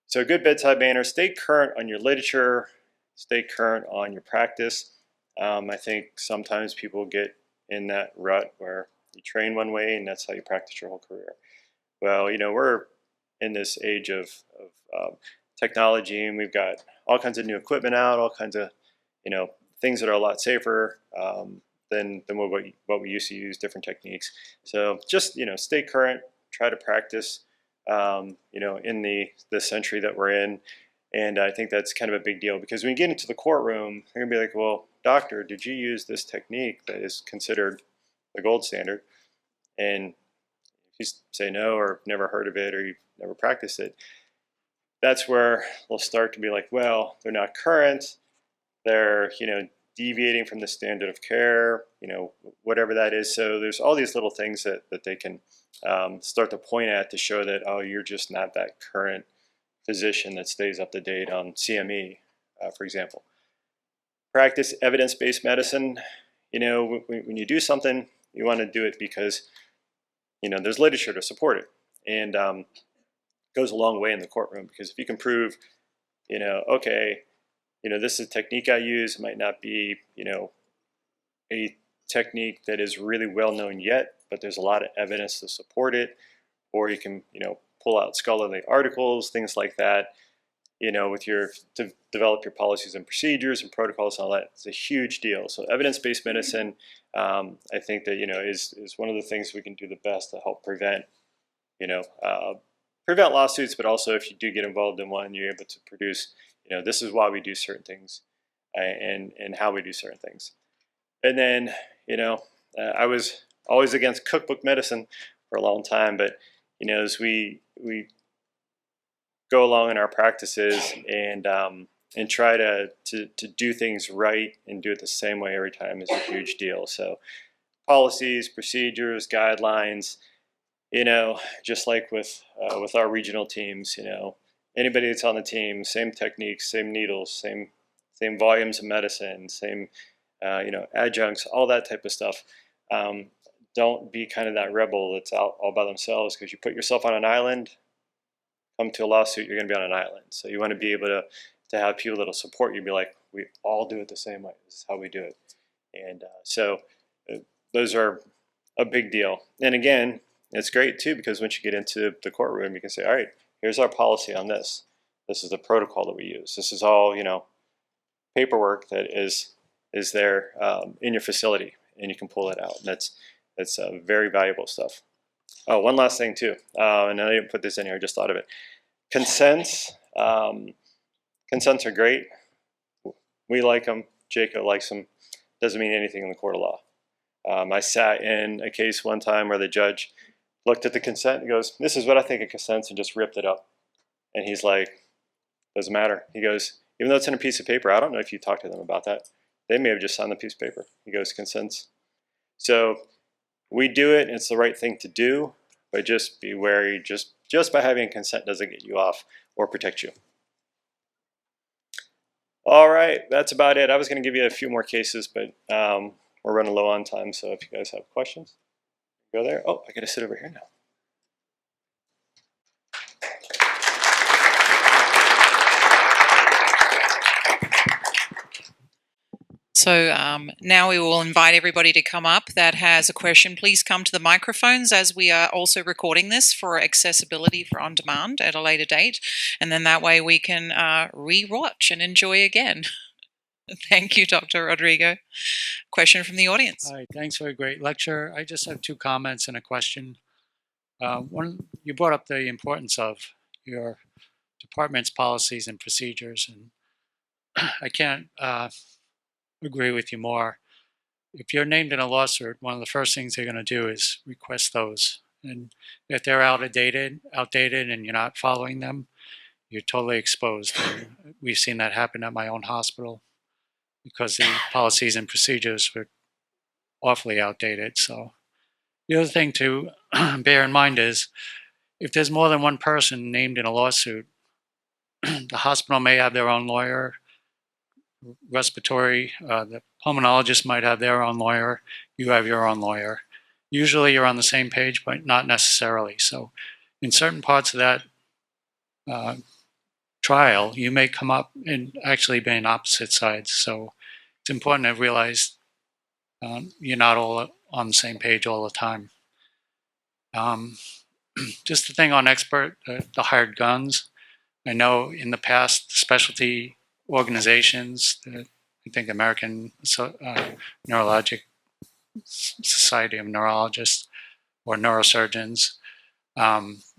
So good bedside manner. Stay current on your literature. Stay current on your practice. I think sometimes people get in that rut where you train one way and that's how you practice your whole career. Well, we're in this age of technology, and we've got all kinds of new equipment out, all kinds of things that are a lot safer than what we used to use, different techniques. So just stay current, try to practice in the century that we're in. And I think that's kind of a big deal, because when you get into the courtroom, they're gonna be like, well, doctor, did you use this technique that is considered the gold standard? And if you say no, or never heard of it, or you've never practiced it, that's where they'll start to be like, well, they're not current, they're deviating from the standard of care, whatever that is. So there's all these little things that they can start to point at to show that, oh, you're just not that current physician that stays up to date on CME, for example. Practice evidence-based medicine. When you do something, you want to do it because there's literature to support it, and it goes a long way in the courtroom, because if you can prove, okay, this is a technique I use, it might not be a technique that is really well known yet, but there's a lot of evidence to support it, or you can pull out scholarly articles, things like that, to develop your policies and procedures and protocols and all that. It's a huge deal. So evidence-based medicine, I think that is one of the things we can do the best to help prevent lawsuits, but also if you do get involved in one, you're able to produce this is why we do certain things, and how we do certain things. And then I was always against cookbook medicine for a long time, but as we go along in our practices and try to do things right and do it the same way every time is a huge deal. So policies, procedures, guidelines, just like with our regional teams, anybody that's on the team, same techniques, same needles, same volumes of medicine, same adjuncts, all that type of stuff. Don't be kind of that rebel that's out all by themselves, because you put yourself on an island, come to a lawsuit, you're going to be on an island. So you want to be able to have people that'll support you, be like, we all do it the same way. This is how we do it. And so those are a big deal. And again, it's great too, because once you get into the courtroom, you can say, all right, here's our policy on this. This is the protocol that we use. This is all paperwork that is there in your facility. and you can pull it out. And that's very valuable stuff. Oh, one last thing too, and I didn't put this in here, I just thought of it. Consents. Consents are great. We like them. Jacob likes them. Doesn't mean anything in the court of law. I sat in a case one time where the judge looked at the consent and goes, "This is what I think of consents," and just ripped it up. And he's like, "Doesn't matter." He goes, "Even though it's in a piece of paper, I don't know if you talked to them about that. They may have just signed the piece of paper." He goes, "Consents." So we do it, and it's the right thing to do, but just be wary. Just by having consent doesn't get you off or protect you. All right, that's about it. I was going to give you a few more cases, but we're running low on time, so if you guys have questions, go there. Oh, I got to sit over here now. So now we will invite everybody to come up that has a question. Please come to the microphones, as we are also recording this for accessibility for on demand at a later date. And then that way we can re-watch and enjoy again. Thank you, Dr. Rodrigo. Question from the audience. Hi, thanks for a great lecture. I just have 2 comments and a question. One, you brought up the importance of your department's policies and procedures, and I can't agree with you more. If you're named in a lawsuit, one of the first things they're going to do is request those. And if they're outdated and you're not following them, you're totally exposed. And we've seen that happen at my own hospital because the policies and procedures were awfully outdated. So the other thing to bear in mind is if there's more than one person named in a lawsuit, the hospital may have their own lawyer, the pulmonologist might have their own lawyer, you have your own lawyer. Usually you're on the same page, but not necessarily. So in certain parts of that trial, you may come up and actually be on opposite sides. So it's important to realize you're not all on the same page all the time. Just the thing on expert, the hired guns. I know in the past, specialty organizations, I think American Neurologic Society of Neurologists or neurosurgeons,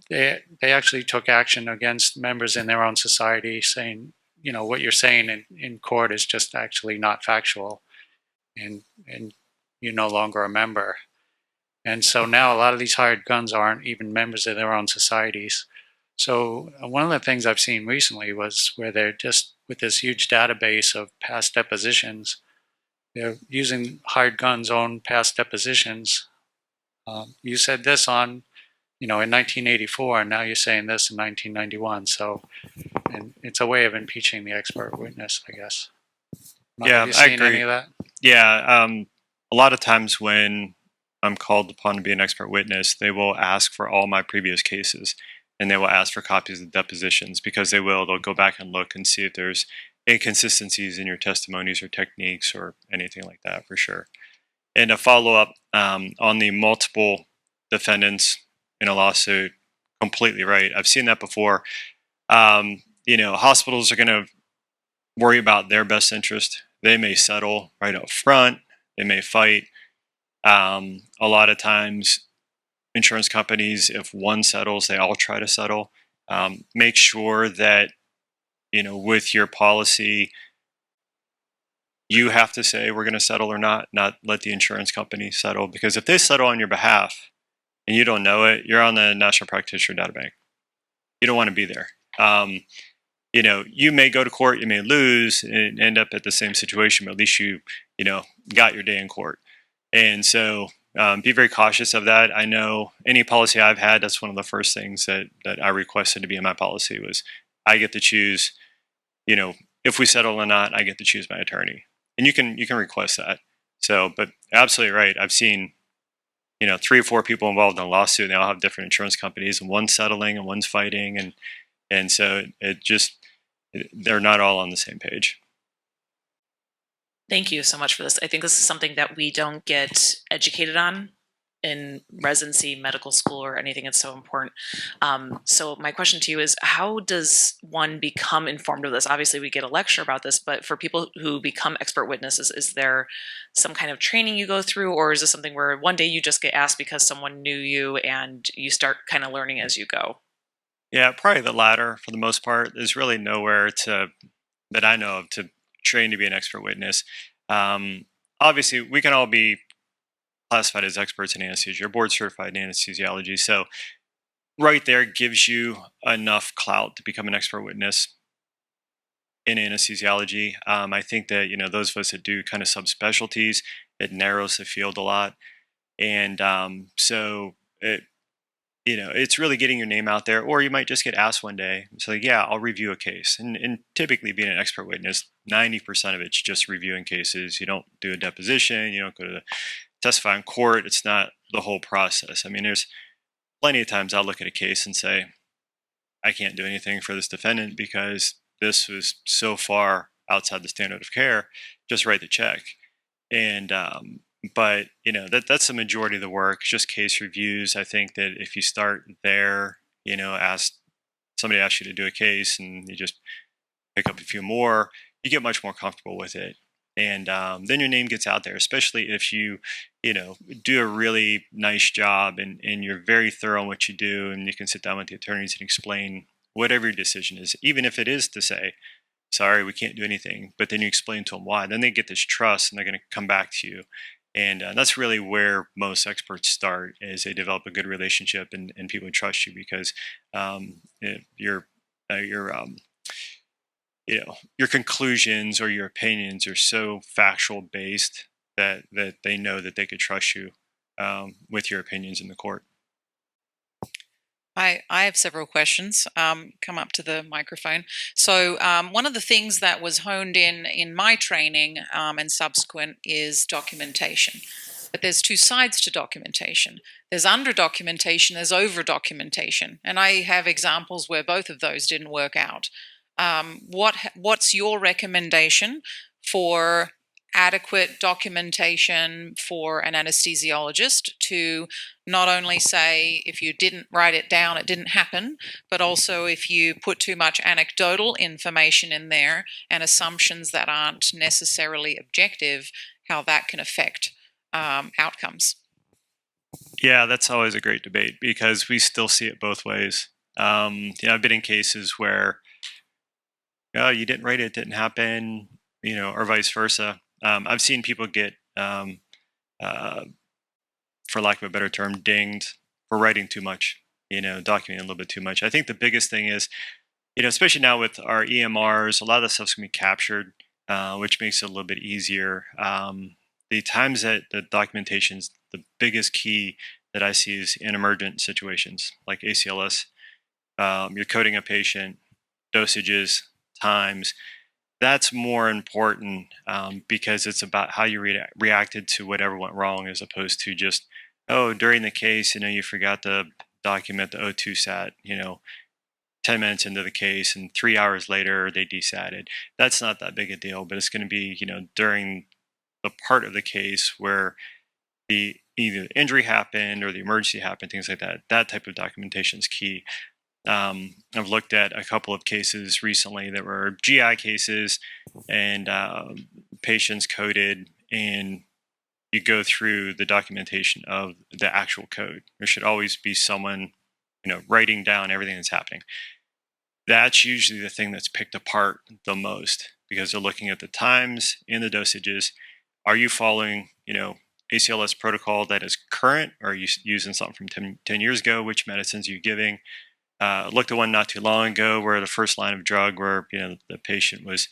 they actually took action against members in their own society saying, you know, what you're saying in court is just actually not factual, and you're no longer a member. And so now a lot of these hired guns aren't even members of their own societies. So one of the things I've seen recently was where they're just, with this huge database of past depositions, they're using hired guns' own past depositions. You said this in 1984, and now you're saying this in 1991. So, and it's a way of impeaching the expert witness, I guess. Yeah, I agree. Any of that? Yeah, a lot of times when I'm called upon to be an expert witness, they will ask for all my previous cases, and they will ask for copies of the depositions because they'll go back and look and see if there's inconsistencies in your testimonies or techniques or anything like that, for sure. And a follow-up on the multiple defendants in a lawsuit, completely right. I've seen that before. Hospitals are going to worry about their best interest. They may settle right up front. They may fight. A lot of times, insurance companies, if one settles, they all try to settle. Make sure that, with your policy, you have to say we're going to settle or not let the insurance company settle. Because if they settle on your behalf and you don't know it, you're on the National Practitioner Data Bank. You don't want to be there. You may go to court, you may lose and end up at the same situation, but at least you got your day in court. And so be very cautious of that. I know any policy I've had, that's one of the first things that I requested to be in my policy was I get to choose, if we settle or not, I get to choose my attorney. And you can request that. So, but absolutely right. I've seen, 3 or 4 people involved in a lawsuit, and they all have different insurance companies, and one's settling and one's fighting. And so they're not all on the same page. Thank you so much for this. I think this is something that we don't get educated on in residency, medical school, or anything. It's so important. So my question to you is, how does one become informed of this? Obviously, we get a lecture about this, but for people who become expert witnesses, is there some kind of training you go through, or is this something where one day you just get asked because someone knew you and you start kind of learning as you go? Yeah, probably the latter for the most part. There's really nowhere that I know of to train to be an expert witness. Obviously, we can all be classified as experts in anesthesia or board certified in anesthesiology. So right there gives you enough clout to become an expert witness in anesthesiology. I think that, those of us that do kind of subspecialties, it narrows the field a lot. And so it's really getting your name out there, or you might just get asked one day. So yeah, I'll review a case. And typically being an expert witness, 90% of it's just reviewing cases. You don't do a deposition. You don't go to testify in court. It's not the whole process. I mean, there's plenty of times I'll look at a case and say, I can't do anything for this defendant because this was so far outside the standard of care. Just write the check. And but that's the majority of the work. It's just case reviews. I think that if you start there, somebody asks you to do a case and you just pick up a few more, you get much more comfortable with it. And then your name gets out there, especially if you do a really nice job and you're very thorough in what you do, and you can sit down with the attorneys and explain whatever your decision is, even if it is to say, sorry, we can't do anything, but then you explain to them why. Then they get this trust and they're going to come back to you. And that's really where most experts start, is they develop a good relationship and people trust you because your conclusions or your opinions are so factual based that they know that they could trust you with your opinions in the court. I have several questions. Come up to the microphone. So one of the things that was honed in my training and subsequent is documentation. But there's two sides to documentation. There's under documentation, there's over documentation. And I have examples where both of those didn't work out. What's your recommendation for adequate documentation for an anesthesiologist to not only say if you didn't write it down, it didn't happen, but also if you put too much anecdotal information in there and assumptions that aren't necessarily objective, how that can affect outcomes? Yeah, that's always a great debate because we still see it both ways. I've been in cases where, oh, you didn't write it, it didn't happen, or vice versa. I've seen people get, for lack of a better term, dinged for writing too much, documenting a little bit too much. I think the biggest thing is, especially now with our EMRs, a lot of the stuff's going to be captured, which makes it a little bit easier. The times that the documentation's the biggest key that I see is in emergent situations like ACLS. You're coding a patient, dosages, times. That's more important because it's about how you reacted to whatever went wrong, as opposed to just, oh, during the case, you forgot to document the O2 sat, 10 minutes into the case, and 3 hours later they desatted. That's not that big a deal, but it's going to be, during the part of the case where either the injury happened or the emergency happened, things like that. That type of documentation is key. I've looked at a couple of cases recently that were GI cases, and patients coded, and you go through the documentation of the actual code. There should always be someone, writing down everything that's happening. That's usually the thing that's picked apart the most because they're looking at the times and the dosages. Are you following, ACLS protocol that is current? Or are you using something from 10 years ago? Which medicines are you giving? Looked at one not too long ago where the first line of drug where the patient was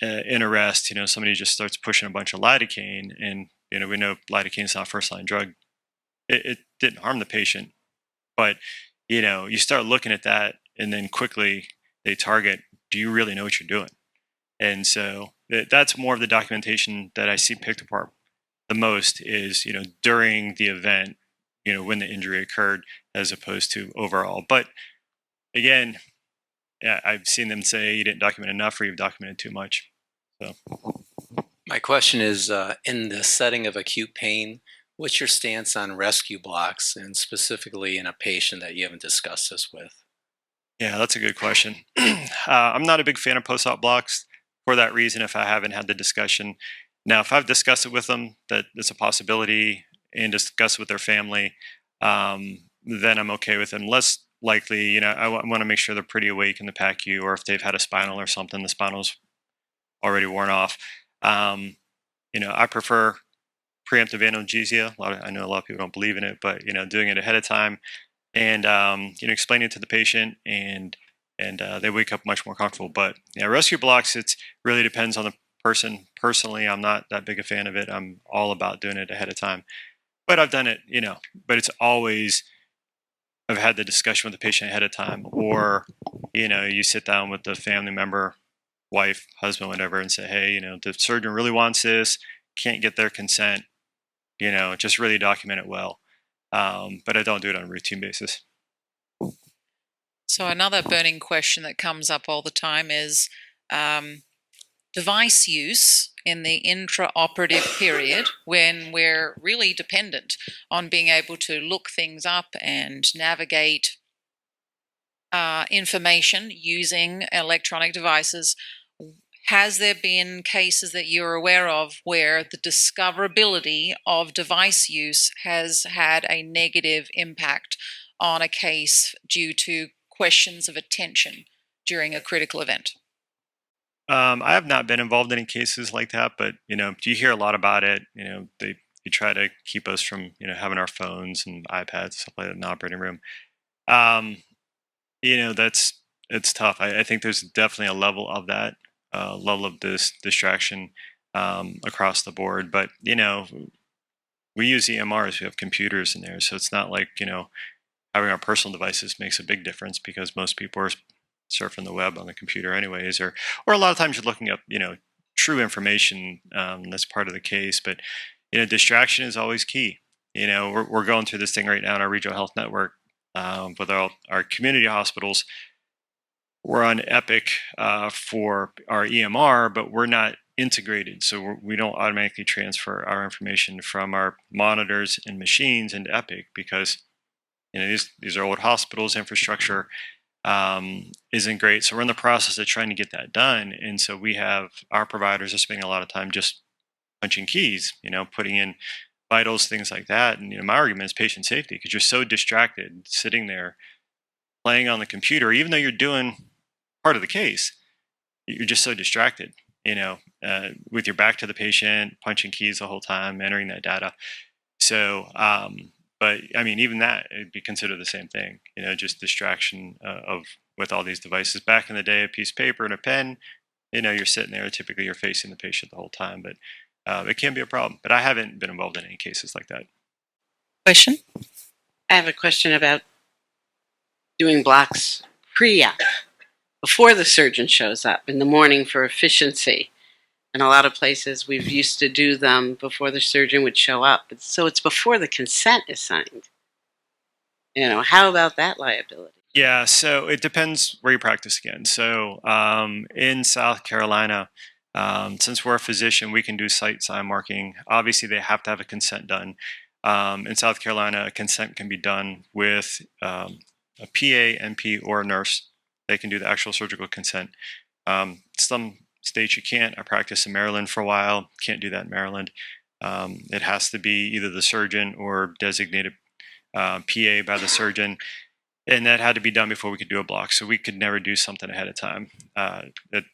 in arrest. Somebody just starts pushing a bunch of lidocaine, and we know lidocaine is not first line drug. It didn't harm the patient, but you start looking at that, and then quickly they target, do you really know what you're doing? And so that's more of the documentation that I see picked apart the most is during the event, when the injury occurred, as opposed to overall. But again, yeah, I've seen them say you didn't document enough or you've documented too much. So my question is, in the setting of acute pain, What's your stance on rescue blocks, and specifically in a patient that you haven't discussed this with? Yeah, that's a good question. I'm not a big fan of post-op blocks for that reason if I haven't had the discussion. Now, if I've discussed it with them, that it's a possibility, and discuss it with their family, then I'm okay with it. Less likely, I want to make sure they're pretty awake in the PACU, or if they've had a spinal or something, the spinal's already worn off. I prefer preemptive analgesia. I know a lot of people don't believe in it, but doing it ahead of time and explaining it to the patient, and they wake up much more comfortable. But rescue blocks, it really depends on the person. Personally, I'm not that big a fan of it. I'm all about doing it ahead of time, but I've done it, but it's always, I've had the discussion with the patient ahead of time, or you sit down with the family member, wife, husband, whatever, and say, hey, the surgeon really wants this, can't get their consent, just really document it well. But I don't do it on a routine basis. So another burning question that comes up all the time is device use in the intraoperative period, when we're really dependent on being able to look things up and navigate information using electronic devices. Has there been cases that you're aware of where the discoverability of device use has had a negative impact on a case due to questions of attention during a critical event? I have not been involved in any cases like that, but you hear a lot about it. They try to keep us from having our phones and iPads, stuff like that, in the operating room. It's tough. I think there's definitely a level of that, level of this distraction across the board. But we use EMRs. We have computers in there, so it's not like having our personal devices makes a big difference, because most people are surfing the web on the computer anyways, or a lot of times you're looking up true information. That's part of the case, but distraction is always key. We're going through this thing right now in our regional health network with our community hospitals. We're on Epic for our EMR, but we're not integrated, so we don't automatically transfer our information from our monitors and machines into Epic, because these are old hospitals. Infrastructure isn't great, so we're in the process of trying to get that done. And so we have our providers are spending a lot of time just punching keys, putting in vitals, things like that. And my argument is patient safety, because you're so distracted sitting there playing on the computer, even though you're doing part of the case, you're just so distracted, with your back to the patient, punching keys the whole time, entering that data. So but I mean, even that, it'd be considered the same thing, just distraction with all these devices. Back in the day, a piece of paper and a pen, you're sitting there, typically you're facing the patient the whole time, but it can be a problem. But I haven't been involved in any cases like that. Question? I have a question about doing blocks pre-op, before the surgeon shows up in the morning for efficiency. In a lot of places, we've used to do them before the surgeon would show up. So it's before the consent is signed. How about that liability? Yeah, so it depends where you practice again. So in South Carolina, since we're a physician, we can do site sign marking. Obviously, they have to have a consent done. In South Carolina, a consent can be done with a PA, NP, or a nurse. They can do the actual surgical consent. Some states you can't. I practiced in Maryland for a while. Can't do that in Maryland. It has to be either the surgeon or designated PA by the surgeon, and that had to be done before we could do a block. So we could never do something ahead of time. At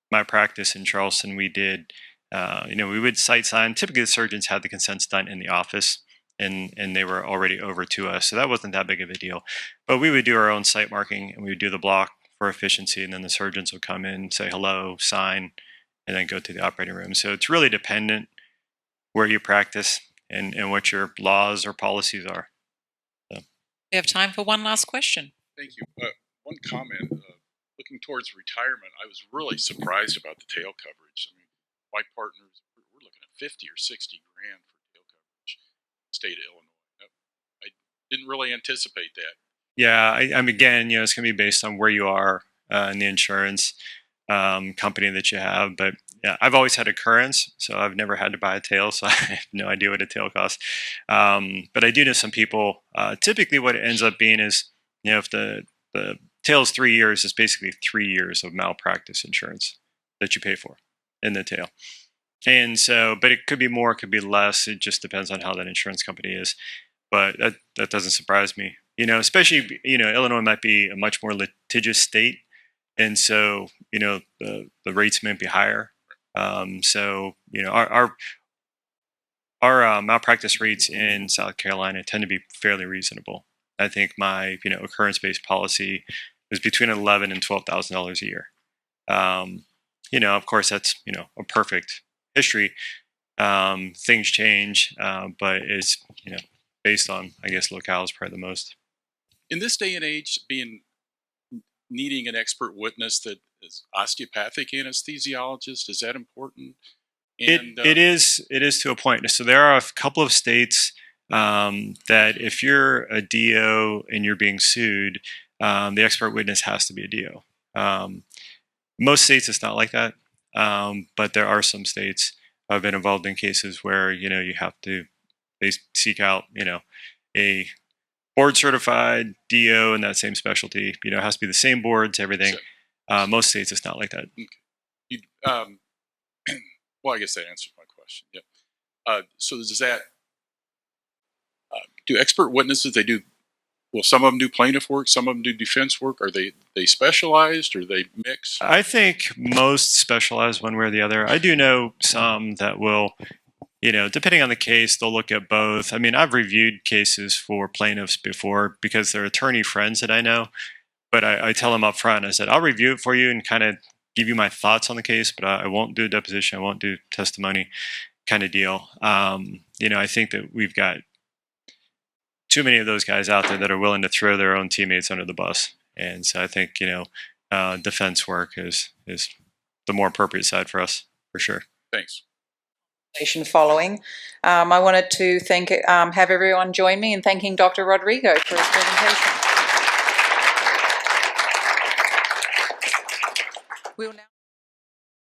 my practice in Charleston, we did. We would site sign. Typically, the surgeons had the consents done in the office, and they were already over to us, so that wasn't that big of a deal. But we would do our own site marking, and we would do the block for efficiency, and then the surgeons would come in, say hello, sign, and then go to the operating room. So it's really dependent where you practice and what your laws or policies are. So. We have time for one last question. Thank you. One comment. Looking towards retirement, I was really surprised about the tail coverage. I mean, my partners, we're looking at 50 or 60 grand for tail coverage in the state of Illinois. I didn't really anticipate that. Yeah, I mean, again, it's going to be based on where you are in the insurance company that you have. But yeah, I've always had occurrence, so I've never had to buy a tail, so I have no idea what a tail costs. But I do know some people. Typically, what it ends up being is, if the tail is 3 years, it's basically 3 years of malpractice insurance that you pay for in the tail. And so, but it could be more, it could be less. It just depends on how that insurance company is. But that doesn't surprise me. Especially, Illinois might be a much more litigious state. And so, the rates may be higher. So, our malpractice rates in South Carolina tend to be fairly reasonable. I think my, occurrence-based policy is between $11,000 and $12,000 a year. Of course, that's, a perfect history. Things change, but it's, based on, I guess, locale is probably the most. In this day and age, needing an expert witness that is osteopathic anesthesiologist, is that important? And, it is to a point. So there are a couple of states that if you're a DO and you're being sued, the expert witness has to be a DO. Most states it's not like that, but there are some states. I've been involved in cases where you have to, they seek out a board certified DO in that same specialty. It has to be the same boards, everything. Most states it's not like that. Okay. Well, I guess that answers my question. Yeah. So does that do expert witnesses? They do. Well, some of them do plaintiff work, some of them do defense work. Are they specialized or they mix? I think most specialize one way or the other. I do know some that will, depending on the case, they'll look at both. I mean, I've reviewed cases for plaintiffs before because they're attorney friends that I know, but I tell them up front, I said, I'll review it for you and kind of give you my thoughts on the case, but I won't do a deposition, I won't do testimony kind of deal. I think that we've got too many of those guys out there that are willing to throw their own teammates under the bus. And so I think, defense work is the more appropriate side for us, for sure. Thanks. Following. I wanted to have everyone join me in thanking Dr. Rodrigo for his presentation. We'll now